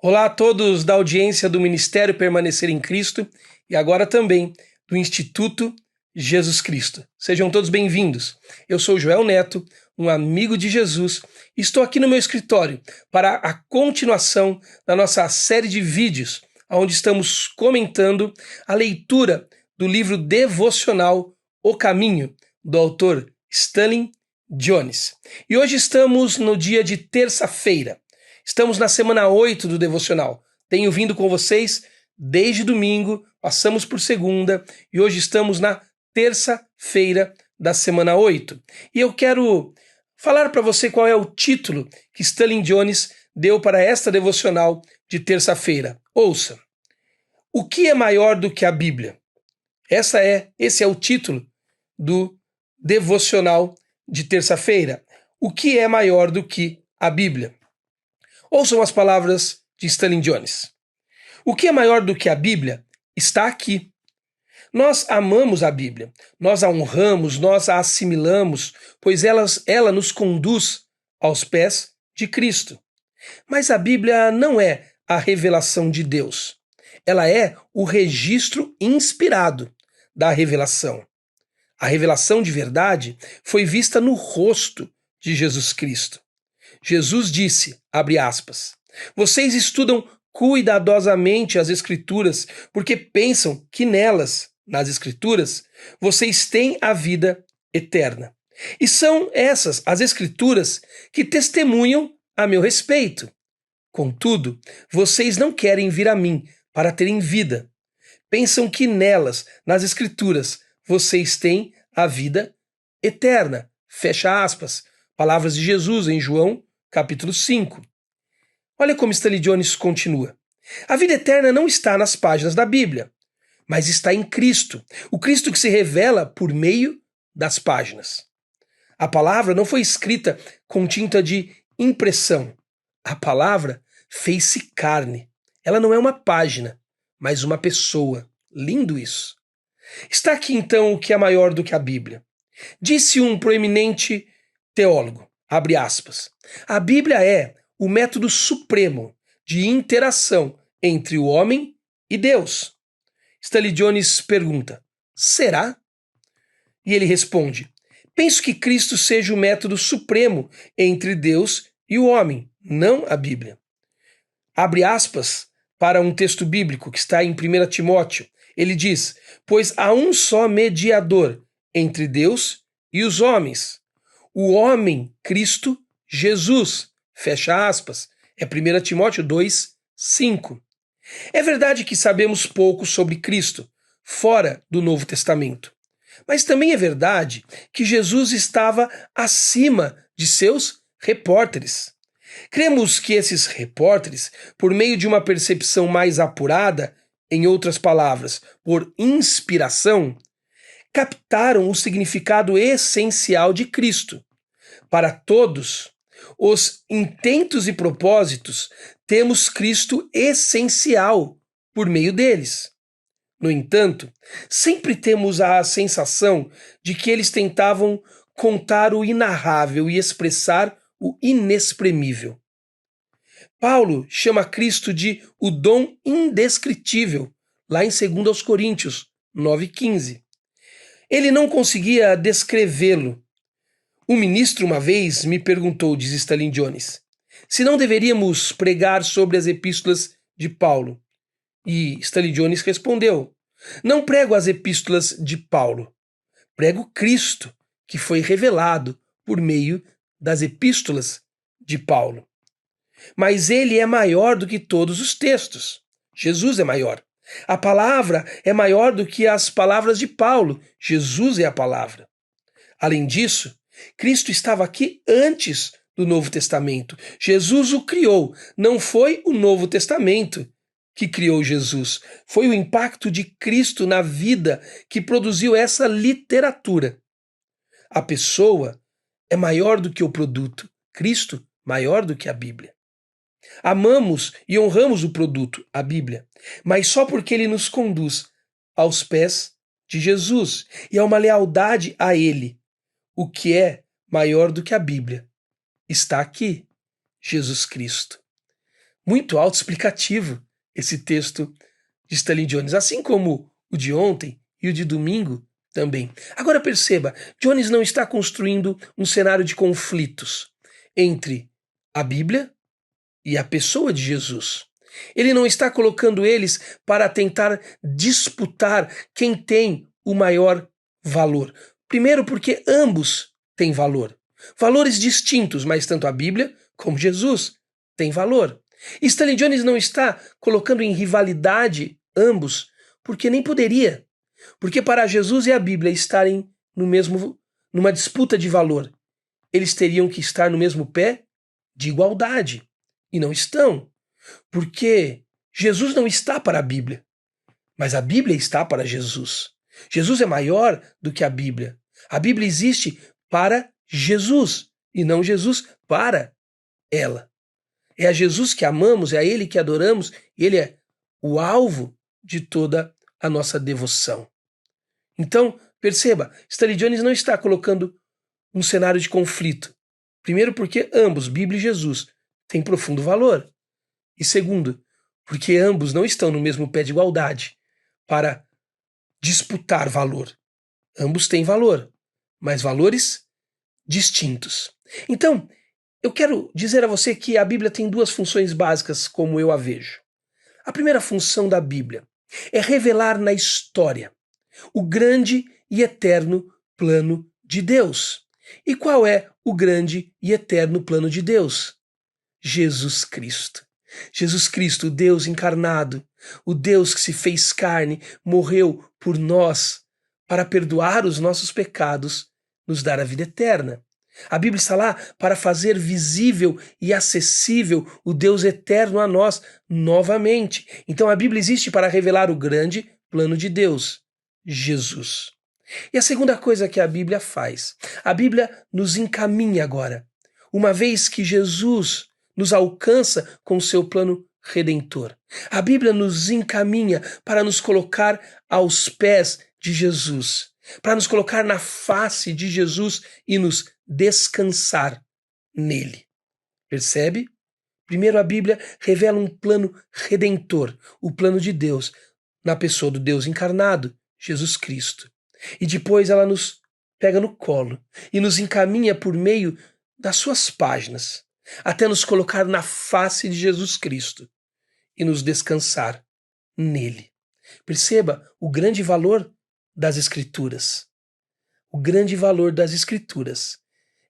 Olá a todos da audiência do Ministério Permanecer em Cristo e agora também do Instituto Jesus Cristo. Sejam todos bem-vindos. Eu sou Joel Neto, um amigo de Jesus, e estou aqui no meu escritório para a continuação da nossa série de vídeos, onde estamos comentando a leitura do livro devocional O Caminho, do autor Stanley Jones. E hoje estamos no dia de terça-feira. Estamos na semana 8 do devocional. Tenho vindo com vocês desde domingo, passamos por segunda e hoje estamos na terça-feira da semana 8. E eu quero falar para você qual é o título que Stanley Jones deu para esta devocional de terça-feira. Ouça. O que é maior do que a Bíblia? Esse é o título do devocional de terça-feira. O que é maior do que a Bíblia? Ouçam as palavras de Stanley Jones. O que é maior do que a Bíblia está aqui. Nós amamos a Bíblia, nós a honramos, nós a assimilamos, pois ela nos conduz aos pés de Cristo. Mas a Bíblia não é a revelação de Deus. Ela é o registro inspirado da revelação. A revelação de verdade foi vista no rosto de Jesus Cristo. Jesus disse, abre aspas, vocês estudam cuidadosamente as Escrituras porque pensam que nelas, nas Escrituras, vocês têm a vida eterna. E são essas as Escrituras que testemunham a meu respeito. Contudo, vocês não querem vir a mim para terem vida. Pensam que nelas, nas Escrituras, vocês têm a vida eterna. Fecha aspas. Palavras de Jesus em João, capítulo 5. Olha como Stanley Jones continua. A vida eterna não está nas páginas da Bíblia, mas está em Cristo. O Cristo que se revela por meio das páginas. A palavra não foi escrita com tinta de impressão. A palavra fez-se carne. Ela não é uma página, mas uma pessoa. Lindo isso. Está aqui então o que é maior do que a Bíblia. Disse um proeminente teólogo, abre aspas, a Bíblia é o método supremo de interação entre o homem e Deus. Stanley Jones pergunta, será? E ele responde, penso que Cristo seja o método supremo entre Deus e o homem, não a Bíblia. Abre aspas para um texto bíblico que está em 1 Timóteo. Ele diz, pois há um só mediador entre Deus e os homens, o homem Cristo Jesus, fecha aspas, é 1 Timóteo 2, 5. É verdade que sabemos pouco sobre Cristo, fora do Novo Testamento. Mas também é verdade que Jesus estava acima de seus repórteres. Cremos que esses repórteres, por meio de uma percepção mais apurada, em outras palavras, por inspiração, captaram o significado essencial de Cristo. Para todos os intentos e propósitos, temos Cristo essencial por meio deles. No entanto, sempre temos a sensação de que eles tentavam contar o inarrável e expressar o inexprimível. Paulo chama Cristo de o dom indescritível, lá em 2 Coríntios 9,15. Ele não conseguia descrevê-lo. Um ministro uma vez me perguntou, diz Stanley Jones, se não deveríamos pregar sobre as epístolas de Paulo. E Stanley Jones respondeu, não prego as epístolas de Paulo, prego Cristo, que foi revelado por meio das epístolas de Paulo. Mas ele é maior do que todos os textos. Jesus é maior. A palavra é maior do que as palavras de Paulo. Jesus é a palavra. Além disso, Cristo estava aqui antes do Novo Testamento. Jesus o criou. Não foi o Novo Testamento que criou Jesus. Foi o impacto de Cristo na vida que produziu essa literatura. A pessoa é maior do que o produto. Cristo maior do que a Bíblia. Amamos e honramos o produto, a Bíblia, mas só porque ele nos conduz aos pés de Jesus e há uma lealdade a ele. O que é maior do que a Bíblia está aqui, Jesus Cristo. muito autoexplicativo esse texto de Stanley Jones, assim como o de ontem e o de domingo também. Agora perceba, Jones não está construindo um cenário de conflitos entre a Bíblia e a pessoa de Jesus. Ele não está colocando eles para tentar disputar quem tem o maior valor. Primeiro, porque ambos têm valor. Valores distintos, mas tanto a Bíblia como Jesus têm valor. E Stanley Jones não está colocando em rivalidade ambos, porque nem poderia. Porque para Jesus e a Bíblia estarem numa disputa de valor, eles teriam que estar no mesmo pé de igualdade. E não estão. Porque Jesus não está para a Bíblia, mas a Bíblia está para Jesus. Jesus é maior do que a Bíblia. A Bíblia existe para Jesus e não Jesus para ela. É a Jesus que amamos, é a Ele que adoramos, e Ele é o alvo de toda a nossa devoção. Então, perceba, Stanley Jones não está colocando um cenário de conflito. Primeiro, porque ambos, Bíblia e Jesus, têm profundo valor. E segundo, porque ambos não estão no mesmo pé de igualdade para disputar valor. Ambos têm valor, mas valores distintos. Então, eu quero dizer a você que a Bíblia tem duas funções básicas, como eu a vejo. A primeira função da Bíblia é revelar na história o grande e eterno plano de Deus. E qual é o grande e eterno plano de Deus? Jesus Cristo. Jesus Cristo, o Deus encarnado, o Deus que se fez carne, morreu por nós para perdoar os nossos pecados, nos dar a vida eterna. A Bíblia está lá para fazer visível e acessível o Deus eterno a nós novamente. Então a Bíblia existe para revelar o grande plano de Deus, Jesus. E a segunda coisa que a Bíblia faz, a Bíblia nos encaminha agora, uma vez que Jesus nos alcança com o seu plano redentor. A Bíblia nos encaminha para nos colocar aos pés de Jesus, para nos colocar na face de Jesus e nos descansar nele. Percebe? Primeiro, a Bíblia revela um plano redentor, o plano de Deus, na pessoa do Deus encarnado, Jesus Cristo. E depois ela nos pega no colo e nos encaminha por meio das suas páginas, até nos colocar na face de Jesus Cristo e nos descansar nele. Perceba o grande valor das Escrituras. O grande valor das Escrituras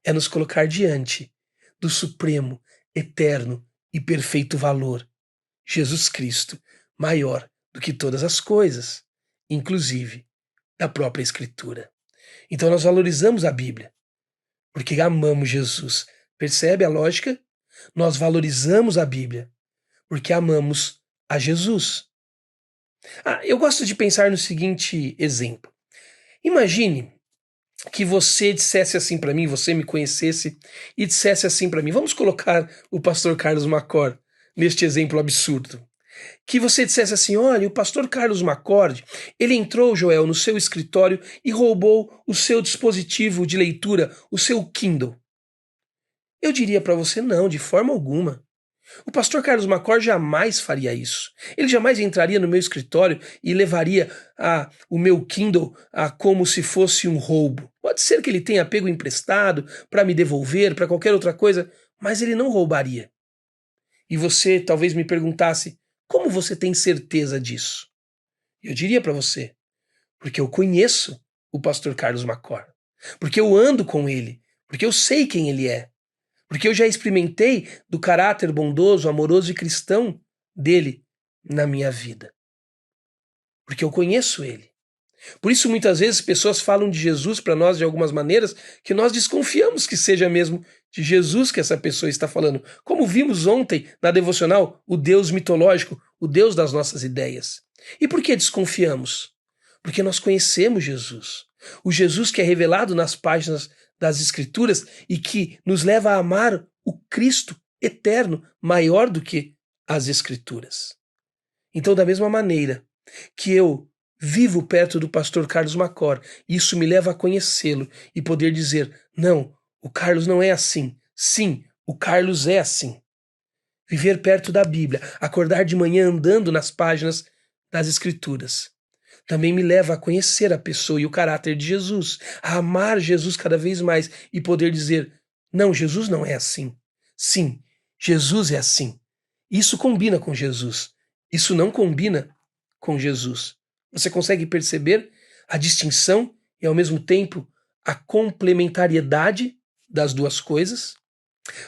é nos colocar diante do supremo, eterno e perfeito valor, Jesus Cristo, maior do que todas as coisas, inclusive da própria Escritura. Então nós valorizamos a Bíblia, porque amamos Jesus. Percebe a lógica? Nós valorizamos a Bíblia, porque amamos a Jesus. Eu gosto de pensar no seguinte exemplo. Imagine que você dissesse assim para mim, você me conhecesse e dissesse assim para mim, vamos colocar o pastor Carlos Macor neste exemplo absurdo. Que você dissesse assim, olha, o pastor Carlos Macorde, ele entrou, Joel, no seu escritório e roubou o seu dispositivo de leitura, o seu Kindle. Eu diria para você, não, de forma alguma. O pastor Carlos Macor jamais faria isso. Ele jamais entraria no meu escritório e levaria o meu Kindle como se fosse um roubo. Pode ser que ele tenha pego emprestado para me devolver, para qualquer outra coisa, mas ele não roubaria. E você talvez me perguntasse, como você tem certeza disso? Eu diria para você, porque eu conheço o pastor Carlos Macor, porque eu ando com ele, porque eu sei quem ele é. Porque eu já experimentei do caráter bondoso, amoroso e cristão dele na minha vida. Porque eu conheço ele. Por isso, muitas vezes, pessoas falam de Jesus para nós de algumas maneiras que nós desconfiamos que seja mesmo de Jesus que essa pessoa está falando. Como vimos ontem na devocional, o Deus mitológico, o Deus das nossas ideias. E por que desconfiamos? Porque nós conhecemos Jesus. O Jesus que é revelado nas páginas das Escrituras e que nos leva a amar o Cristo eterno, maior do que as Escrituras. Então, da mesma maneira que eu vivo perto do pastor Carlos Macor, isso me leva a conhecê-lo e poder dizer, não, o Carlos não é assim. Sim, o Carlos é assim. viver perto da Bíblia, acordar de manhã andando nas páginas das Escrituras. Também me leva a conhecer a pessoa e o caráter de Jesus, a amar Jesus cada vez mais e poder dizer: não, Jesus não é assim. Sim, Jesus é assim. Isso combina com Jesus. Isso não combina com Jesus. Você consegue perceber a distinção e, ao mesmo tempo, a complementariedade das duas coisas?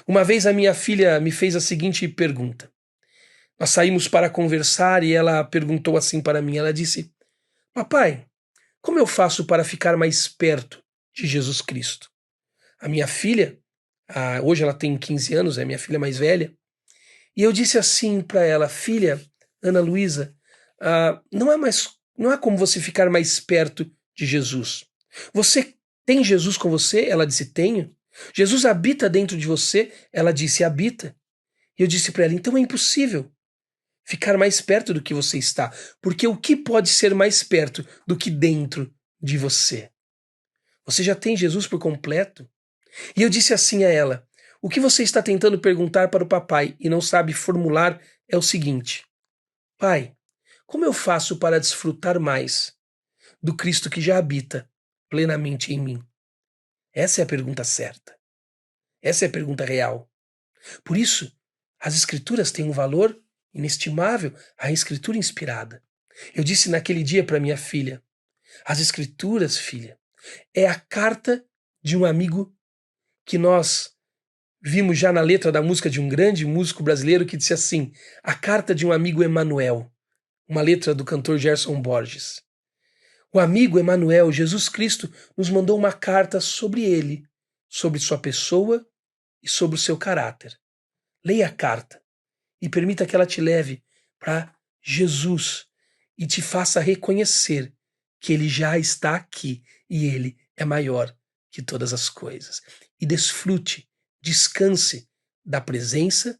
Uma vez a minha filha me fez a seguinte pergunta. Nós saímos para conversar e ela perguntou assim para mim, ela disse: papai, como eu faço para ficar mais perto de Jesus Cristo? A minha filha, hoje ela tem 15 anos, é minha filha mais velha, e eu disse assim para ela: filha, Ana Luísa, não há como você ficar mais perto de Jesus. Você tem Jesus com você? Ela disse: tenho. Jesus habita dentro de você? Ela disse: habita. E eu disse para ela: então é impossível ficar mais perto do que você está, porque o que pode ser mais perto do que dentro de você? Você já tem Jesus por completo? E eu disse assim a ela: o que você está tentando perguntar para o papai e não sabe formular é o seguinte: pai, como eu faço para desfrutar mais do Cristo que já habita plenamente em mim? Essa é a pergunta certa. Essa é a pergunta real. Por isso, as Escrituras têm um valor inestimável, a Escritura inspirada. Eu disse naquele dia para minha filha: as Escrituras, filha, é a carta de um amigo que nós vimos já na letra da música de um grande músico brasileiro que disse assim: a carta de um amigo Emanuel, uma letra do cantor Gerson Borges. O amigo Emanuel, Jesus Cristo, nos mandou uma carta sobre ele, sobre sua pessoa e sobre o seu caráter. Leia a carta e permita que ela te leve para Jesus e te faça reconhecer que ele já está aqui e ele é maior que todas as coisas. E desfrute, descanse da presença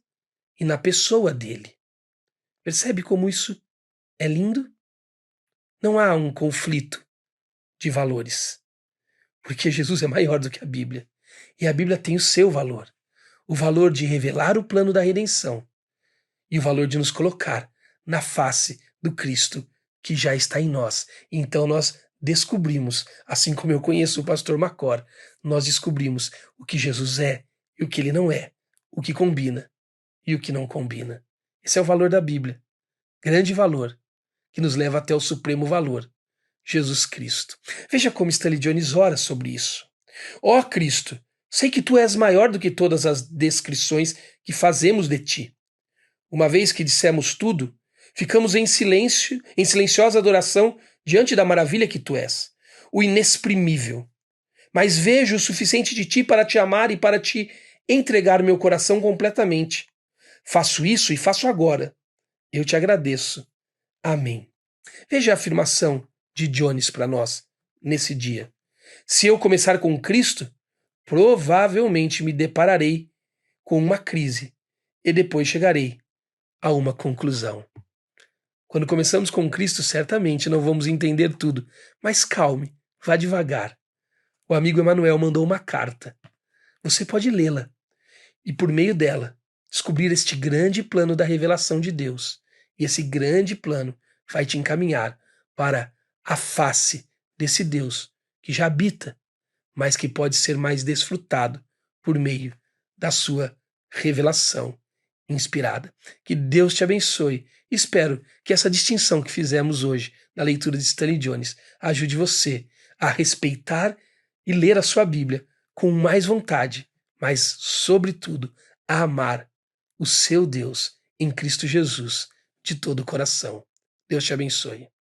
e na pessoa dele. Percebe como isso é lindo? Não há um conflito de valores, porque Jesus é maior do que a Bíblia. E a Bíblia tem o seu valor, o valor de revelar o plano da redenção e o valor de nos colocar na face do Cristo que já está em nós. Então nós descobrimos, assim como eu conheço o pastor Macor, nós descobrimos o que Jesus é e o que ele não é, o que combina e o que não combina. Esse é o valor da Bíblia, grande valor, que nos leva até o supremo valor, Jesus Cristo. Veja como Stanley Jones ora sobre isso. Ó Cristo, sei que tu és maior do que todas as descrições que fazemos de ti. Uma vez que dissemos tudo, ficamos em silêncio, em silenciosa adoração diante da maravilha que tu és, o inexprimível. Mas vejo o suficiente de ti para te amar e para te entregar meu coração completamente. Faço isso e faço agora. Eu te agradeço. Amém. Veja a afirmação de Jones para nós nesse dia. Se eu começar com Cristo, provavelmente me depararei com uma crise e depois chegarei a uma conclusão. Quando começamos com Cristo, certamente não vamos entender tudo, mas calme, vá devagar. O amigo Emanuel mandou uma carta. Você pode lê-la e, por meio dela, descobrir este grande plano da revelação de Deus. E esse grande plano vai te encaminhar para a face desse Deus que já habita, mas que pode ser mais desfrutado por meio da sua revelação inspirada. Que Deus te abençoe. Espero que essa distinção que fizemos hoje na leitura de Stanley Jones ajude você a respeitar e ler a sua Bíblia com mais vontade, mas, sobretudo, a amar o seu Deus em Cristo Jesus de todo o coração. Deus te abençoe.